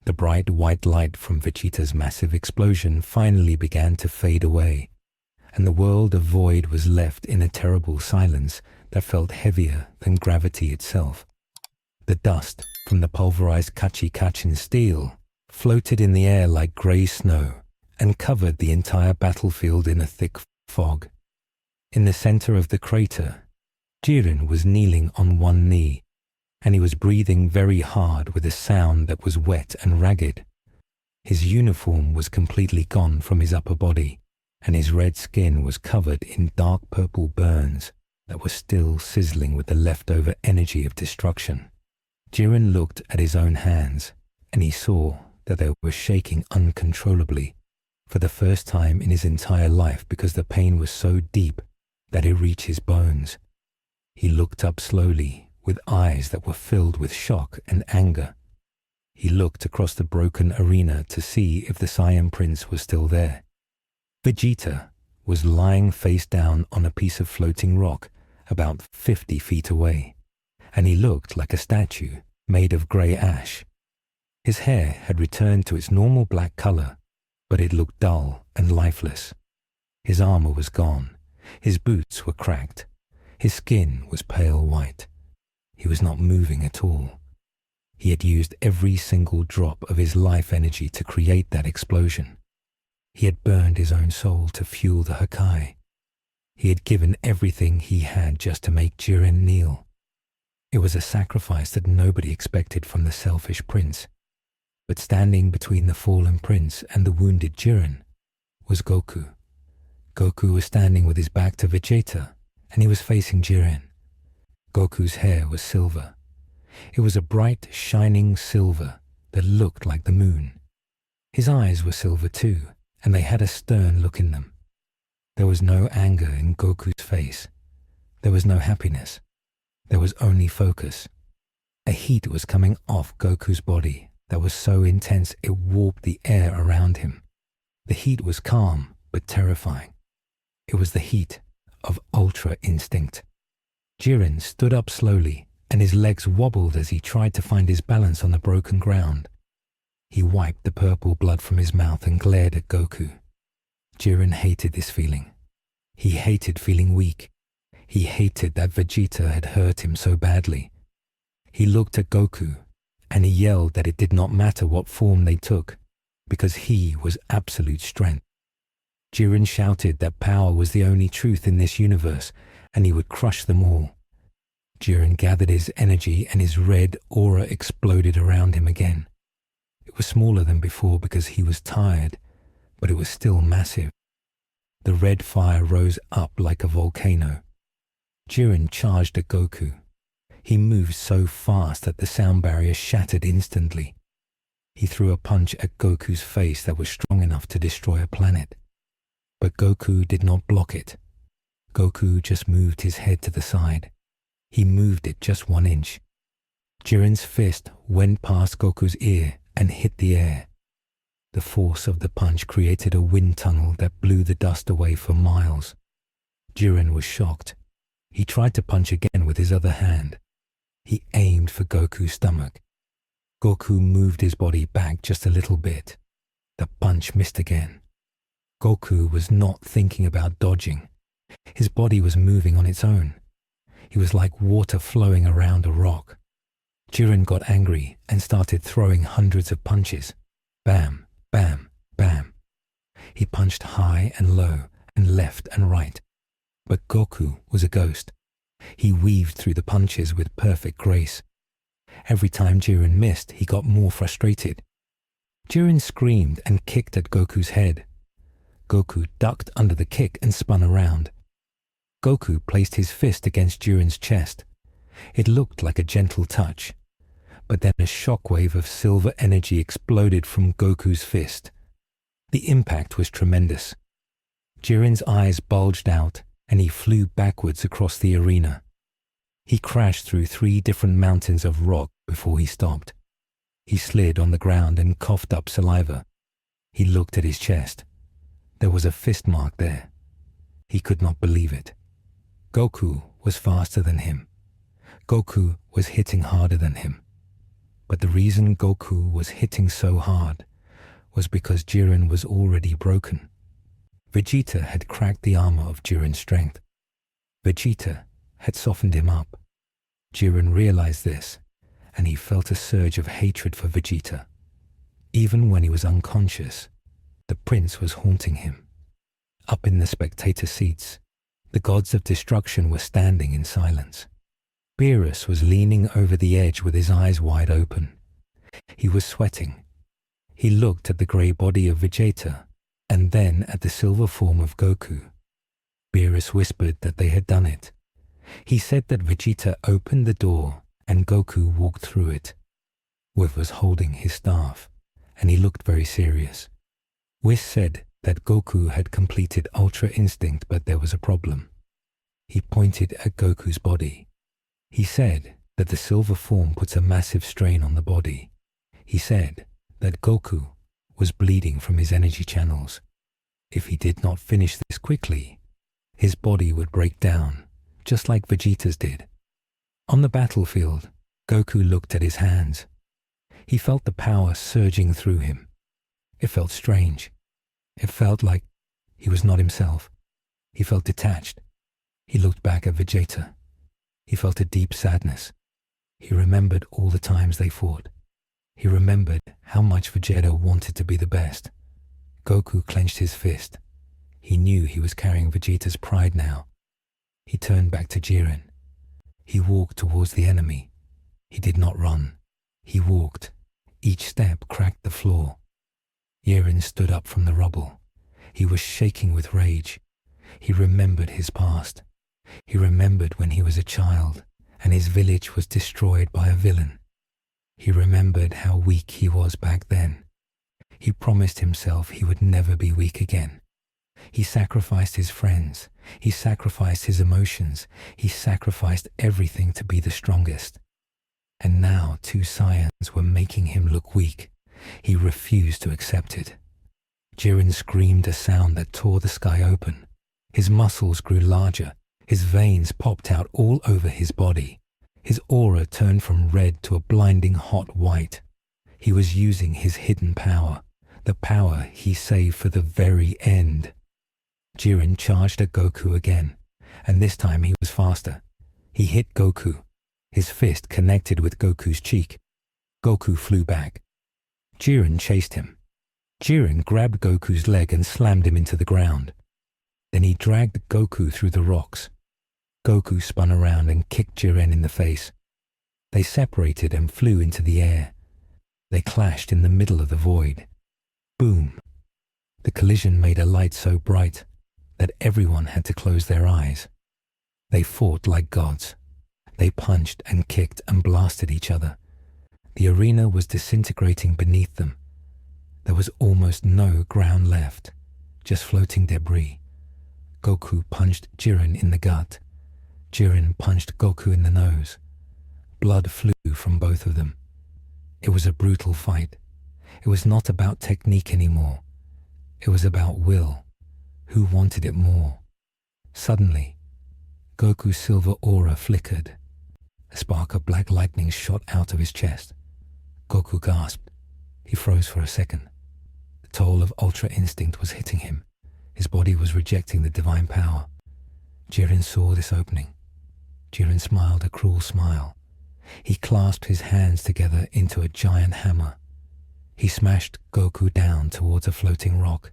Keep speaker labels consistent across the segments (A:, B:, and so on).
A: The bright white light from Vegeta's massive explosion finally began to fade away, and the world of void was left in a terrible silence that felt heavier than gravity itself. The dust from the pulverized Kachikachin steel floated in the air like grey snow and covered the entire battlefield in a thick fog. In the center of the crater, Jiren was kneeling on one knee, and he was breathing very hard with a sound that was wet and ragged. His uniform was completely gone from his upper body, and his red skin was covered in dark purple burns that were still sizzling with the leftover energy of destruction. Jiren looked at his own hands, and he saw that they were shaking uncontrollably for the first time in his entire life because the pain was so deep that it reached his bones. He looked up slowly with eyes that were filled with shock and anger. He looked across the broken arena to see if the Saiyan Prince was still there. Vegeta was lying face down on a piece of floating rock about 50 feet away, and he looked like a statue made of grey ash. His hair had returned to its normal black color, but it looked dull and lifeless. His armor was gone. His boots were cracked. His skin was pale white. He was not moving at all. He had used every single drop of his life energy to create that explosion. He had burned his own soul to fuel the Hakai. He had given everything he had just to make Jiren kneel. It was a sacrifice that nobody expected from the selfish prince. But standing between the fallen prince and the wounded Jiren was Goku. Goku was standing with his back to Vegeta, and he was facing Jiren. Goku's hair was silver. It was a bright, shining silver that looked like the moon. His eyes were silver too, and they had a stern look in them. There was no anger in Goku's face. There was no happiness. There was only focus. A heat was coming off Goku's body that was so intense it warped the air around him. The heat was calm but terrifying. It was the heat of ultra instinct. Jiren stood up slowly, and his legs wobbled as he tried to find his balance on the broken ground. He wiped the purple blood from his mouth and glared at Goku. Jiren hated this feeling. He hated feeling weak. He hated that Vegeta had hurt him so badly. He looked at Goku, and he yelled that it did not matter what form they took, because he was absolute strength. Jiren shouted that power was the only truth in this universe, and he would crush them all. Jiren gathered his energy, and his red aura exploded around him again. It was smaller than before because he was tired, but it was still massive. The red fire rose up like a volcano. Jiren charged at Goku. He moved so fast that the sound barrier shattered instantly. He threw a punch at Goku's face that was strong enough to destroy a planet. But Goku did not block it. Goku just moved his head to the side. He moved it just 1 inch. Jiren's fist went past Goku's ear and hit the air. The force of the punch created a wind tunnel that blew the dust away for miles. Jiren was shocked. He tried to punch again with his other hand. He aimed for Goku's stomach. Goku moved his body back just a little bit. The punch missed again. Goku was not thinking about dodging. His body was moving on its own. He was like water flowing around a rock. Jiren got angry and started throwing hundreds of punches. Bam, bam, bam. He punched high and low and left and right. But Goku was a ghost. He weaved through the punches with perfect grace. Every time Jiren missed, he got more frustrated. Jiren screamed and kicked at Goku's head. Goku ducked under the kick and spun around. Goku placed his fist against Jiren's chest. It looked like a gentle touch, but then a shockwave of silver energy exploded from Goku's fist. The impact was tremendous. Jiren's eyes bulged out, and he flew backwards across the arena. He crashed through 3 different mountains of rock before he stopped. He slid on the ground and coughed up saliva. He looked at his chest. There was a fist mark there. He could not believe it. Goku was faster than him. Goku was hitting harder than him. But the reason Goku was hitting so hard was because Jiren was already broken. Vegeta had cracked the armor of Jiren's strength. Vegeta had softened him up. Jiren realized this, and he felt a surge of hatred for Vegeta. Even when he was unconscious, the prince was haunting him. Up in the spectator seats, the gods of destruction were standing in silence. Beerus was leaning over the edge with his eyes wide open. He was sweating. He looked at the grey body of Vegeta and then at the silver form of Goku. Beerus whispered that they had done it. He said that Vegeta opened the door and Goku walked through it. Whis was holding his staff, and he looked very serious. Whis said that Goku had completed Ultra Instinct, but there was a problem. He pointed at Goku's body. He said that the silver form puts a massive strain on the body. He said that Goku was bleeding from his energy channels. If he did not finish this quickly, his body would break down, just like Vegeta's did. On the battlefield, Goku looked at his hands. He felt the power surging through him. It felt strange. It felt like he was not himself. He felt detached. He looked back at Vegeta. He felt a deep sadness. He remembered all the times they fought. He remembered how much Vegeta wanted to be the best. Goku clenched his fist. He knew he was carrying Vegeta's pride now. He turned back to Jiren. He walked towards the enemy. He did not run. He walked. Each step cracked the floor. Jiren stood up from the rubble. He was shaking with rage. He remembered his past. He remembered when he was a child and his village was destroyed by a villain. He remembered how weak he was back then. He promised himself he would never be weak again. He sacrificed his friends. He sacrificed his emotions. He sacrificed everything to be the strongest. And now 2 Saiyans were making him look weak. He refused to accept it. Jiren screamed a sound that tore the sky open. His muscles grew larger. His veins popped out all over his body. His aura turned from red to a blinding hot white. He was using his hidden power, the power he saved for the very end. Jiren charged at Goku again, and this time he was faster. He hit Goku. His fist connected with Goku's cheek. Goku flew back. Jiren chased him. Jiren grabbed Goku's leg and slammed him into the ground. Then he dragged Goku through the rocks. Goku spun around and kicked Jiren in the face. They separated and flew into the air. They clashed in the middle of the void. Boom! The collision made a light so bright that everyone had to close their eyes. They fought like gods. They punched and kicked and blasted each other. The arena was disintegrating beneath them. There was almost no ground left, just floating debris. Goku punched Jiren in the gut. Jiren punched Goku in the nose. Blood flew from both of them. It was a brutal fight. It was not about technique anymore. It was about will. Who wanted it more? Suddenly, Goku's silver aura flickered. A spark of black lightning shot out of his chest. Goku gasped. He froze for a second. The toll of Ultra Instinct was hitting him. His body was rejecting the divine power. Jiren saw this opening. Jiren smiled a cruel smile. He clasped his hands together into a giant hammer. He smashed Goku down towards a floating rock.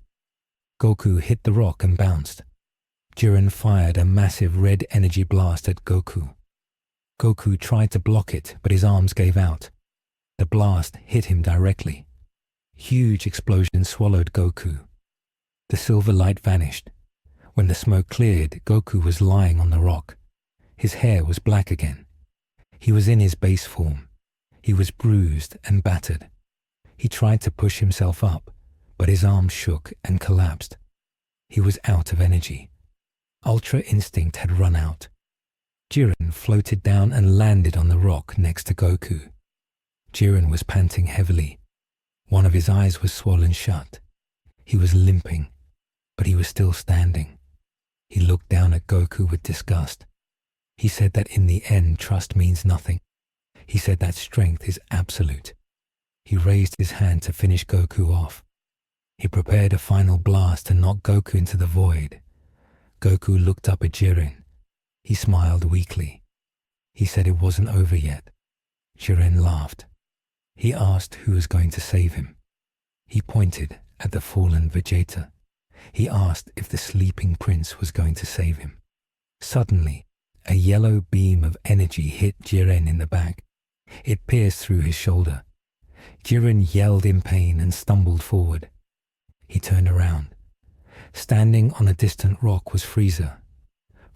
A: Goku hit the rock and bounced. Jiren fired a massive red energy blast at Goku. Goku tried to block it, but his arms gave out. The blast hit him directly. Huge explosions swallowed Goku. The silver light vanished. When the smoke cleared, Goku was lying on the rock. His hair was black again. He was in his base form. He was bruised and battered. He tried to push himself up, but his arms shook and collapsed. He was out of energy. Ultra Instinct had run out. Jiren floated down and landed on the rock next to Goku. Jiren was panting heavily. One of his eyes was swollen shut. He was limping, but he was still standing. He looked down at Goku with disgust. He said that in the end, trust means nothing. He said that strength is absolute. He raised his hand to finish Goku off. He prepared a final blast to knock Goku into the void. Goku looked up at Jiren. He smiled weakly. He said it wasn't over yet. Jiren laughed. He asked who was going to save him. He pointed at the fallen Vegeta. He asked if the sleeping prince was going to save him. Suddenly, a yellow beam of energy hit Jiren in the back. It pierced through his shoulder. Jiren yelled in pain and stumbled forward. He turned around. Standing on a distant rock was Frieza.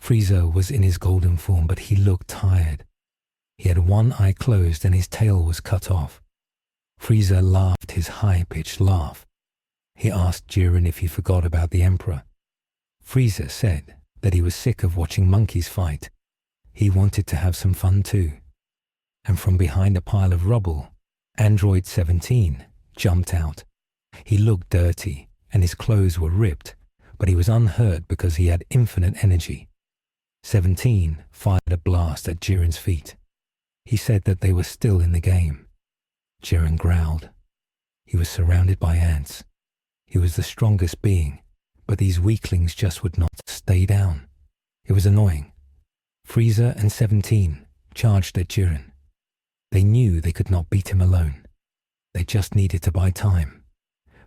A: Frieza was in his golden form, but he looked tired. He had one eye closed and his tail was cut off. Frieza laughed his high-pitched laugh. He asked Jiren if he forgot about the Emperor. Frieza said that he was sick of watching monkeys fight. He wanted to have some fun too. And from behind a pile of rubble, Android 17 jumped out. He looked dirty and his clothes were ripped, but he was unhurt because he had infinite energy. 17 fired a blast at Jiren's feet. He said that they were still in the game. Jiren growled. He was surrounded by ants. He was the strongest being, but these weaklings just would not stay down. It was annoying. Frieza and 17 charged at Jiren. They knew they could not beat him alone. They just needed to buy time.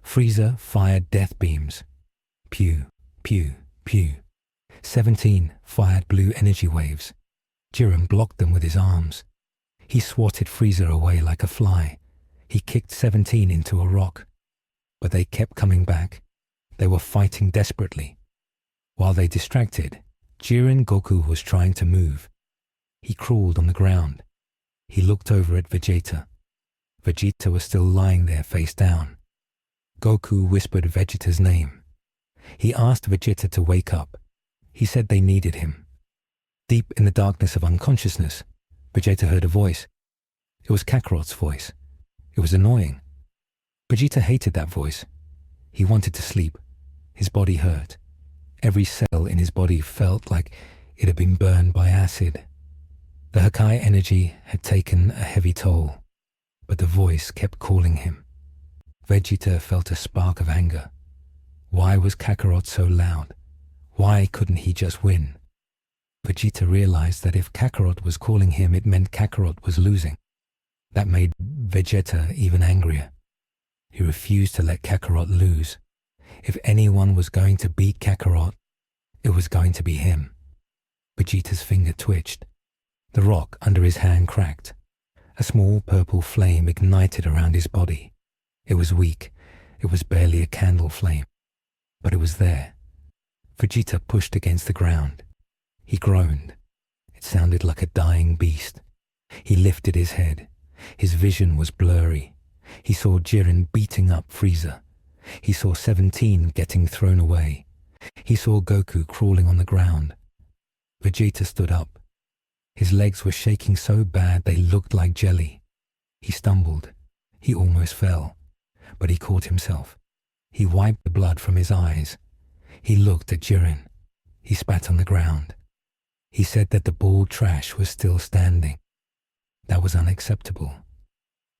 A: Frieza fired death beams. Pew, pew, pew. 17 fired blue energy waves. Jiren blocked them with his arms. He swatted Frieza away like a fly. He kicked 17 into a rock. But they kept coming back. They were fighting desperately. While they distracted, Jiren Goku was trying to move. He crawled on the ground. He looked over at Vegeta. Vegeta was still lying there face down. Goku whispered Vegeta's name. He asked Vegeta to wake up. He said they needed him. Deep in the darkness of unconsciousness, Vegeta heard a voice. It was Kakarot's voice. It was annoying. Vegeta hated that voice. He wanted to sleep. His body hurt. Every cell in his body felt like it had been burned by acid. The Hakai energy had taken a heavy toll, but the voice kept calling him. Vegeta felt a spark of anger. Why was Kakarot so loud? Why couldn't he just win? Vegeta realized that if Kakarot was calling him, it meant Kakarot was losing. That made Vegeta even angrier. He refused to let Kakarot lose. If anyone was going to beat Kakarot, it was going to be him. Vegeta's finger twitched. The rock under his hand cracked. A small purple flame ignited around his body. It was weak. It was barely a candle flame. But it was there. Vegeta pushed against the ground. He groaned. It sounded like a dying beast. He lifted his head. His vision was blurry. He saw Jiren beating up Frieza. He saw 17 getting thrown away. He saw Goku crawling on the ground. Vegeta stood up. His legs were shaking so bad they looked like jelly. He stumbled. He almost fell. But he caught himself. He wiped the blood from his eyes. He looked at Jiren. He spat on the ground. He said that the bald trash was still standing. That was unacceptable.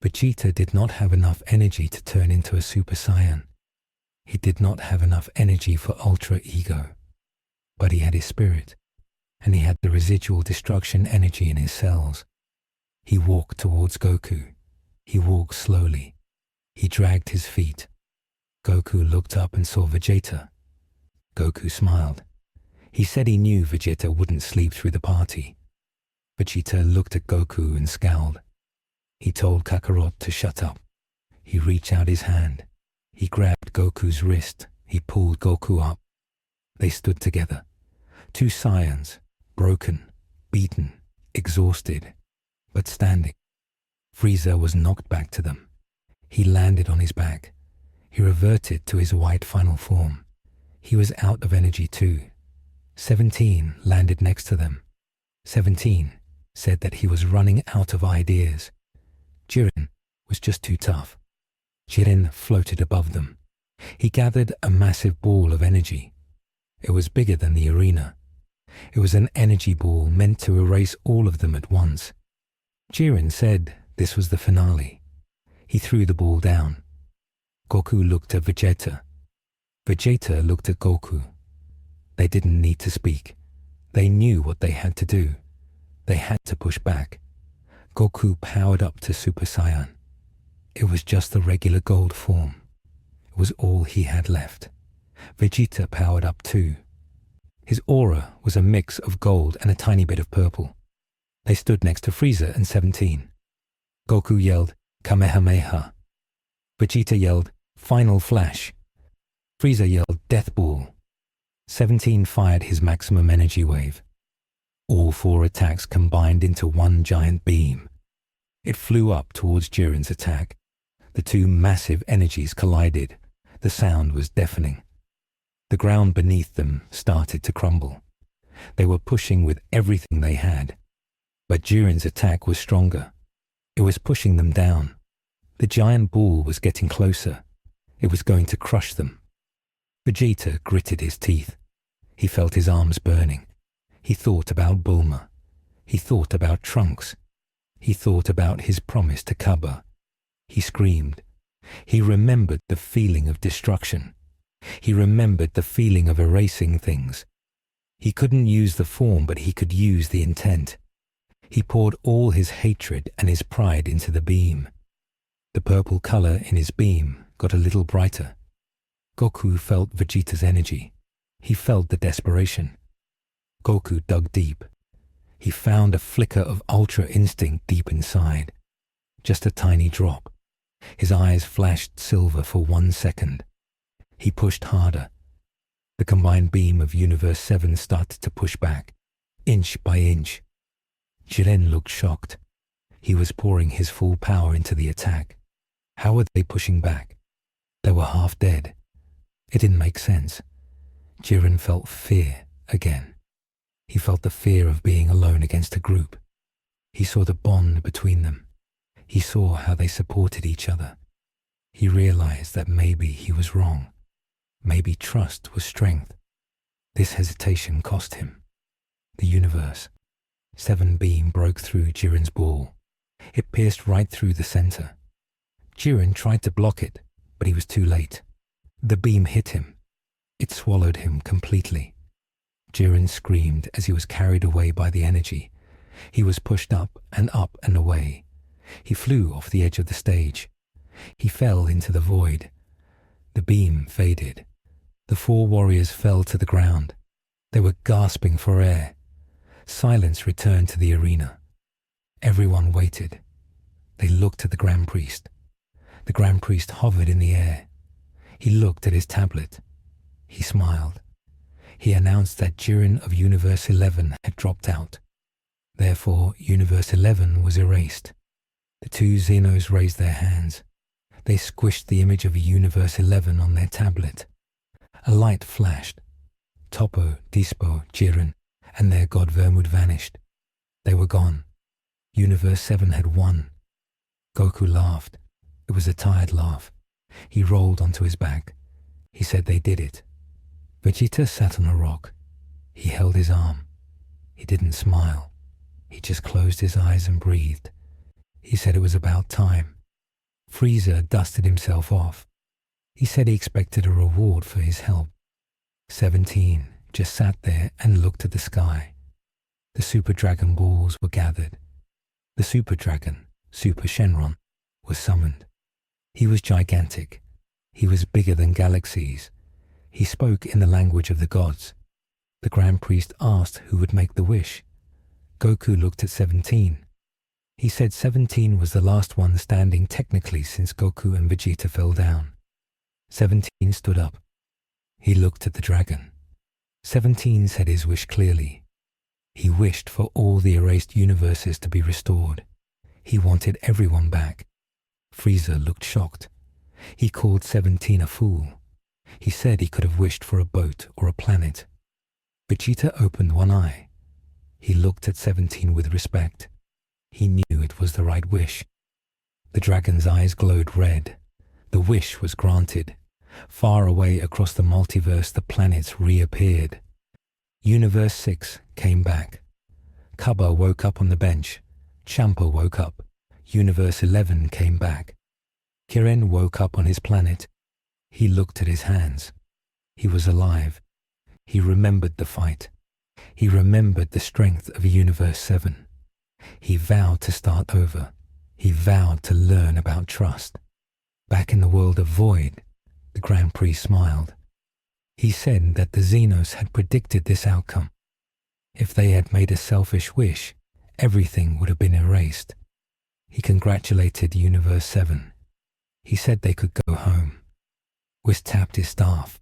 A: Vegeta did not have enough energy to turn into a Super Saiyan. He did not have enough energy for Ultra Ego. But he had his spirit, and he had the residual destruction energy in his cells. He walked towards Goku. He walked slowly. He dragged his feet. Goku looked up and saw Vegeta. Goku smiled. He said he knew Vegeta wouldn't sleep through the party. Vegeta looked at Goku and scowled. He told Kakarot to shut up. He reached out his hand. He grabbed Goku's wrist. He pulled Goku up. They stood together. Two Saiyans, broken, beaten, exhausted, but standing. Frieza was knocked back to them. He landed on his back. He reverted to his white final form. He was out of energy too. 17 landed next to them. 17 said that he was running out of ideas. Jiren was just too tough. Jiren floated above them. He gathered a massive ball of energy. It was bigger than the arena. It was an energy ball meant to erase all of them at once. Jiren said this was the finale. He threw the ball down. Goku looked at Vegeta. Vegeta looked at Goku. They didn't need to speak. They knew what they had to do. They had to push back. Goku powered up to Super Saiyan. It was just the regular gold form. It was all he had left. Vegeta powered up too. His aura was a mix of gold and a tiny bit of purple. They stood next to Frieza and 17. Goku yelled, Kamehameha. Vegeta yelled, Final Flash. Frieza yelled, Death Ball. 17 fired his maximum energy wave. All 4 attacks combined into one giant beam. It flew up towards Jiren's attack. The 2 massive energies collided. The sound was deafening. The ground beneath them started to crumble. They were pushing with everything they had. But Jiren's attack was stronger. It was pushing them down. The giant ball was getting closer. It was going to crush them. Vegeta gritted his teeth. He felt his arms burning. He thought about Bulma. He thought about Trunks. He thought about his promise to Kaba. He screamed. He remembered the feeling of destruction. He remembered the feeling of erasing things. He couldn't use the form, but he could use the intent. He poured all his hatred and his pride into the beam. The purple color in his beam got a little brighter. Goku felt Vegeta's energy. He felt the desperation. Goku dug deep. He found a flicker of ultra instinct deep inside. Just a tiny drop. His eyes flashed silver for 1 second. He pushed harder. The combined beam of Universe 7 started to push back, inch by inch. Jiren looked shocked. He was pouring his full power into the attack. How were they pushing back? They were half dead. It didn't make sense. Jiren felt fear again. He felt the fear of being alone against a group. He saw the bond between them. He saw how they supported each other. He realized that maybe he was wrong. Maybe trust was strength. This hesitation cost him. The Universe 7 beam broke through Jiren's ball. It pierced right through the center. Jiren tried to block it, but he was too late. The beam hit him. It swallowed him completely. Jiren screamed as he was carried away by the energy. He was pushed up and away. He flew off the edge of the stage. He fell into the void. The beam faded. The 4 warriors fell to the ground. They were gasping for air. Silence returned to the arena. Everyone waited. They looked at the Grand Priest. The Grand Priest hovered in the air. He looked at his tablet. He smiled. He announced that Jiren of Universe 11 had dropped out. Therefore, Universe 11 was erased. The 2 Xenos raised their hands. They squished the image of Universe 11 on their tablet. A light flashed. Toppo, Dispo, Jiren, and their god Vermud vanished. They were gone. Universe 7 had won. Goku laughed. It was a tired laugh. He rolled onto his back. He said they did it. Vegeta sat on a rock. He held his arm. He didn't smile. He just closed his eyes and breathed. He said it was about time. Frieza dusted himself off. He said he expected a reward for his help. 17 just sat there and looked at the sky. The Super Dragon Balls were gathered. The Super Dragon, Super Shenron, was summoned. He was gigantic. He was bigger than galaxies. He spoke in the language of the gods. The Grand Priest asked who would make the wish. Goku looked at 17. He said 17 was the last one standing technically since Goku and Vegeta fell down. 17 stood up. He looked at the dragon. 17 said his wish clearly. He wished for all the erased universes to be restored. He wanted everyone back. Frieza looked shocked. He called 17 a fool. He said he could have wished for a boat or a planet. Vegeta opened one eye. He looked at 17 with respect. He knew it was the right wish. The dragon's eyes glowed red. The wish was granted. Far away across the multiverse, the planets reappeared. Universe 6 came back. Kaba woke up on the bench. Champa woke up. Universe 11 came back. Jiren woke up on his planet. He looked at his hands. He was alive. He remembered the fight. He remembered the strength of Universe 7. He vowed to start over. He vowed to learn about trust. Back in the world of Void, the Grand Prix smiled. He said that the Xenos had predicted this outcome. If they had made a selfish wish, everything would have been erased. He congratulated Universe 7. He said they could go home. Whis tapped his staff.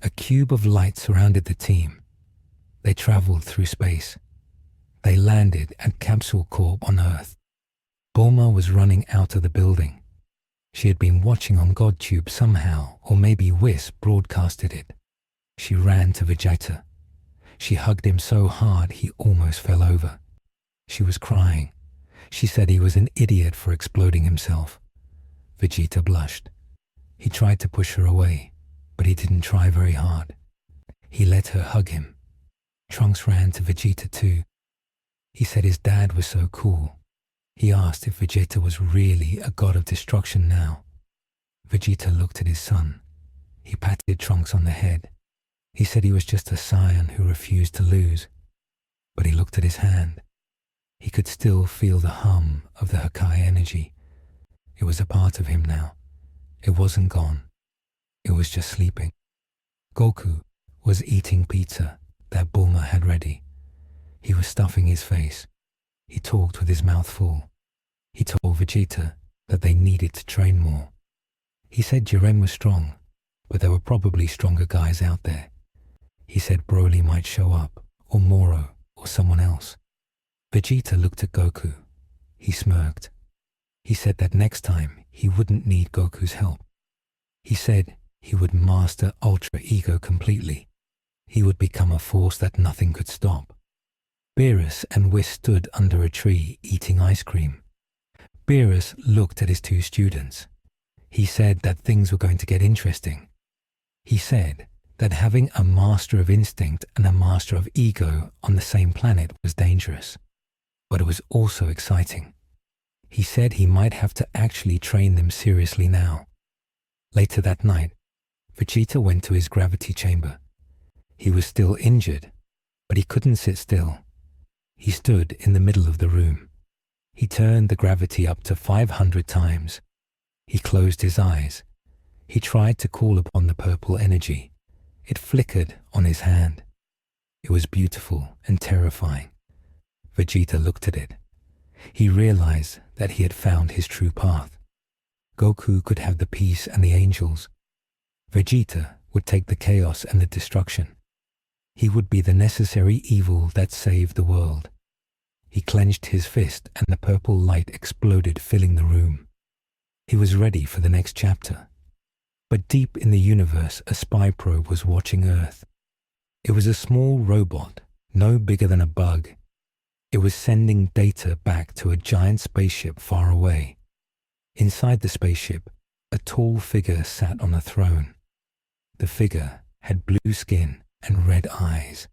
A: A cube of light surrounded the team. They traveled through space. They landed at Capsule Corp on Earth. Bulma was running out of the building. She had been watching on GodTube somehow, or maybe Whis broadcasted it. She ran to Vegeta. She hugged him so hard he almost fell over. She was crying. She said he was an idiot for exploding himself. Vegeta blushed. He tried to push her away, but he didn't try very hard. He let her hug him. Trunks ran to Vegeta too. He said his dad was so cool. He asked if Vegeta was really a god of destruction now. Vegeta looked at his son. He patted Trunks on the head. He said he was just a Saiyan who refused to lose. But he looked at his hand. He could still feel the hum of the Hakai energy. It was a part of him now. It wasn't gone. It was just sleeping. Goku was eating pizza that Bulma had ready. He was stuffing his face. He talked with his mouth full. He told Vegeta that they needed to train more. He said Jiren was strong, but there were probably stronger guys out there. He said Broly might show up, or Moro, or someone else. Vegeta looked at Goku. He smirked. He said that next time he wouldn't need Goku's help. He said he would master Ultra Ego completely. He would become a force that nothing could stop. Beerus and Whis stood under a tree eating ice cream. Beerus looked at his two students. He said that things were going to get interesting. He said that having a master of instinct and a master of ego on the same planet was dangerous, but it was also exciting. He said he might have to actually train them seriously now. Later that night, Vegeta went to his gravity chamber. He was still injured, but he couldn't sit still. He stood in the middle of the room. He turned the gravity up to 500 times. He closed his eyes. He tried to call upon the purple energy. It flickered on his hand. It was beautiful and terrifying. Vegeta looked at it. He realized that he had found his true path. Goku could have the peace and the angels. Vegeta would take the chaos and the destruction. He would be the necessary evil that saved the world. He clenched his fist and the purple light exploded, filling the room. He was ready for the next chapter. But deep in the universe, a spy probe was watching Earth. It was a small robot, no bigger than a bug. It was sending data back to a giant spaceship far away. Inside the spaceship, a tall figure sat on a throne. The figure had blue skin and red eyes.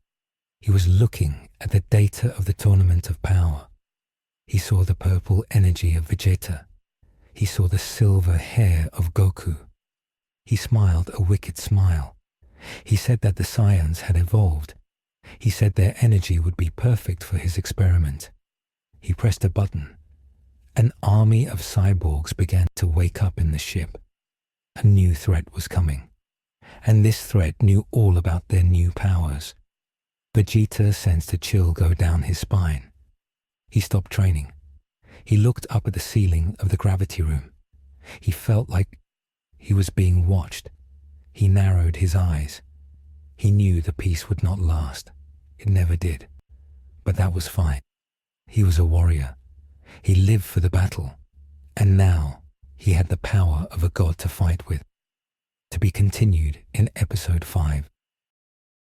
A: He was looking at the data of the Tournament of Power. He saw the purple energy of Vegeta. He saw the silver hair of Goku. He smiled a wicked smile. He said that the Saiyans had evolved. He said their energy would be perfect for his experiment. He pressed a button. An army of cyborgs began to wake up in the ship. A new threat was coming. And this threat knew all about their new powers. Vegeta sensed a chill go down his spine. He stopped training. He looked up at the ceiling of the gravity room. He felt like he was being watched. He narrowed his eyes. He knew the peace would not last. It never did. But that was fine. He was a warrior. He lived for the battle. And now he had the power of a god to fight with. To be continued in episode 5.